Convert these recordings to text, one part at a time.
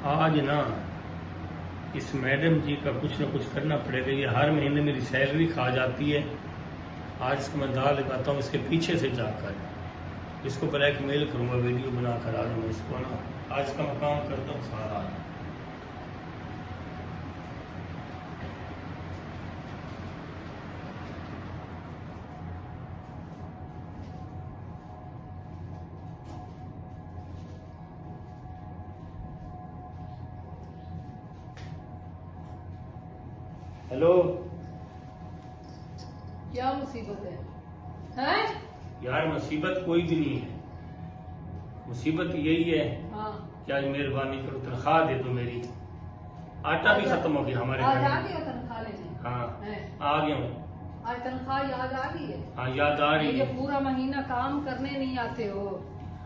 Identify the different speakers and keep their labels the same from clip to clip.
Speaker 1: आज ना इस मैडम जी का कुछ ना कुछ करना पड़ेगा। ये हर महीने मेरी सैलरी खा जाती है। आज इसको मैं दाल लगाता हूँ इसके पीछे से जाकर। इसको ब्लैकमेल करूँगा वीडियो बनाकर। आज मैं इसको ना आज का मैं काम करता हूँ सारा। हेलो,
Speaker 2: क्या मुसीबत है? हैं?
Speaker 1: यार मुसीबत कोई भी नहीं है। मुसीबत यही है
Speaker 2: हाँ।
Speaker 1: कि आज मेहरबानी करो, तनख्वाह दे दो मेरी। आटा भी खत्म हो गया हमारे
Speaker 2: आज
Speaker 1: घर
Speaker 2: आ
Speaker 1: में।
Speaker 2: गया तनख्वाह लेने?
Speaker 1: हाँ,
Speaker 2: हैं?
Speaker 1: आ गया हूँ।
Speaker 2: आज तनख्वाह याद आ गई है?
Speaker 1: हाँ, याद आ रही
Speaker 2: ये
Speaker 1: है।
Speaker 2: पूरा महीना काम करने नहीं आते हो,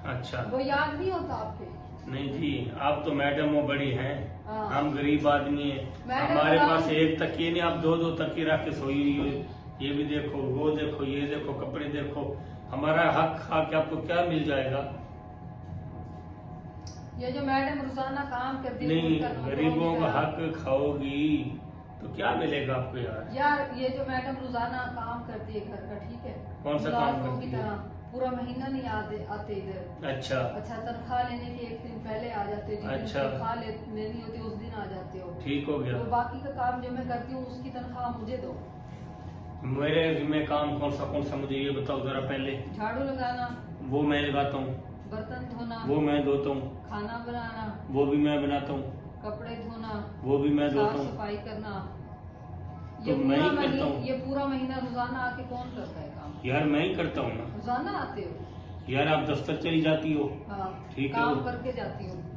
Speaker 1: अच्छा,
Speaker 2: वो याद नहीं होता आपके?
Speaker 1: नहीं जी, आप तो मैडम वो बड़ी हैं,
Speaker 2: हाँ।
Speaker 1: हम गरीब आदमी हैं।
Speaker 2: मैडम
Speaker 1: हमारे
Speaker 2: का-
Speaker 1: पास एक तकिए नहीं, आप दो दो तकिए रख के सोई हुई हो। ये भी देखो, वो देखो, ये देखो, कपड़े देखो। हमारा हक खा के आपको क्या मिल जाएगा?
Speaker 2: ये जो मैडम रोजाना काम करती है
Speaker 1: नहीं,
Speaker 2: उनका नौकरों की
Speaker 1: गरीबों का
Speaker 2: तरह।
Speaker 1: हक खाओगी तो क्या मिलेगा आपको यार?
Speaker 2: यार ये जो मैडम रोजाना काम करती है घर का, ठीक है,
Speaker 1: कौन सा काम
Speaker 2: मुलाजमों
Speaker 1: करती
Speaker 2: की
Speaker 1: है?
Speaker 2: तरह पूरा महीना नहीं आते इधर।
Speaker 1: अच्छा,
Speaker 2: अच्छा, तनख्वाह लेने के एक दिन पहले आ जाते हो, जिस दिन
Speaker 1: अच्छा।
Speaker 2: तनख्वाह लेनी होती है उस दिन आ जाते हो।
Speaker 1: ठीक हो गया।
Speaker 2: तो बाकी का काम जो मैं करती हूँ उसकी तनख्वाह मुझे दो।
Speaker 1: मेरे जिम्मे काम कौन सा मुझे ये बताओ जरा पहले।
Speaker 2: झाड़ू लगाना,
Speaker 1: वो मैं लगाता हूँ,
Speaker 2: बर्तन धोना,
Speaker 1: वो मैं धोता हूँ,
Speaker 2: खाना बनाना,
Speaker 1: वो भी मैं बनाता हूँ,
Speaker 2: कपड़े धोना,
Speaker 1: वो भी मैं धोता
Speaker 2: साफ
Speaker 1: हूँ।
Speaker 2: सफाई करना।
Speaker 1: तो मैं ही करता हूँ।
Speaker 2: ये पूरा महीना रोजाना आके कौन करता है काम?
Speaker 1: यार मैं ही करता हूँ ना।
Speaker 2: रोजाना आते हो?
Speaker 1: यार आप दफ्तर चली जाती हो।
Speaker 2: हाँ,
Speaker 1: ठीक है।
Speaker 2: काम करके जाती हूँ।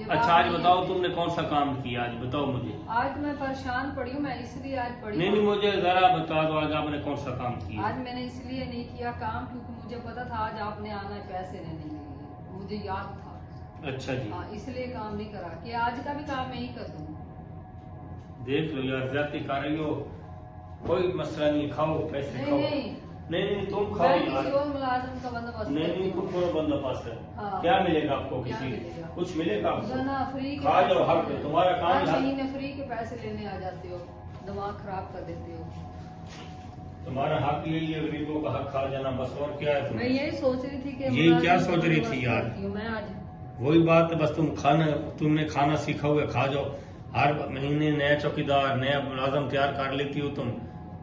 Speaker 2: जब
Speaker 1: अच्छा,
Speaker 2: आप
Speaker 1: आज
Speaker 2: नहीं
Speaker 1: बताओ
Speaker 2: आते-
Speaker 1: तुमने कौन सा काम किया, आज बताओ मुझे।
Speaker 2: आज मैं परेशान पड़ी हूँ, मैं इसलिए आज पड़ी
Speaker 1: नहीं
Speaker 2: हूँ।
Speaker 1: नहीं, मुझे जरा बता दो आज आपने कौन सा काम किया।
Speaker 2: आज मैंने इसलिए नहीं किया काम क्योंकि मुझे पता था आज आपने आना है पैसे लेने के लिए, मुझे याद था।
Speaker 1: अच्छा जी,
Speaker 2: हाँ, इसलिए काम नहीं करा कि आज का भी काम मैं ही कर दूँ।
Speaker 1: देख लो यार, ज्यादा कर रही हो। कोई मसला नहीं, खाओ पैसे
Speaker 2: नहीं
Speaker 1: खाओ।
Speaker 2: नहीं,
Speaker 1: नहीं नहीं, तुम खाओ
Speaker 2: मैं
Speaker 1: यार।
Speaker 2: किसी और मुलाजिम का बंदोबस्त
Speaker 1: नहीं
Speaker 2: करती
Speaker 1: नहीं,
Speaker 2: हूँ।
Speaker 1: तुम करो बंदोबस्त है।
Speaker 2: हाँ।
Speaker 1: क्या मिलेगा आपको?
Speaker 2: क्या
Speaker 1: किसी
Speaker 2: मिलेगा?
Speaker 1: कुछ मिलेगा आपको?
Speaker 2: रोजाना फ्री के
Speaker 1: खा जाओ,
Speaker 2: पैसे
Speaker 1: हक
Speaker 2: लेने-
Speaker 1: तुम्हारा काम
Speaker 2: हर
Speaker 1: है।
Speaker 2: महीने फ्री के पैसे लेने आ जाते हो, दिमाग खराब कर देते हो।
Speaker 1: तुम्हारा हक यही है, गरीबों का हक खा जाना, बस और क्या है
Speaker 2: मैं
Speaker 1: तुम्हें?
Speaker 2: यही सोच रही थी कि
Speaker 1: यही
Speaker 2: मुलाजिम
Speaker 1: क्या
Speaker 2: का
Speaker 1: सोच रही थी
Speaker 2: बंदोबस्त
Speaker 1: यार?
Speaker 2: करती हूँ मैं आज।
Speaker 1: वही बात है, बस तुमने खाना सीखा हुआ है, खा जाओ। हर महीने नया चौकीदार, नया मुलाजम तैयार कर लेती हो तुम।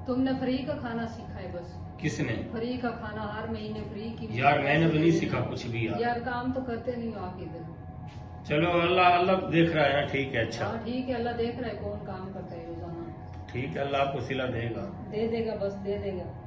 Speaker 2: तुमने फ्री का खाना सीखा है बस।
Speaker 1: किसने?
Speaker 2: फ्री का खाना हर महीने फ्री की।
Speaker 1: यार मैंने तो नहीं सीखा कुछ भी यार।
Speaker 2: यार काम तो करते नहीं हो आप इधर।
Speaker 1: चलो, अल्लाह अल्लाह देख रहा है ना। ठीक है, अच्छा
Speaker 2: हाँ ठीक है, अल्लाह देख रहा है कौन काम करता है रोजाना।
Speaker 1: ठीक है, अल्लाह आपको सिला देगा।
Speaker 2: दे देगा, बस दे देगा।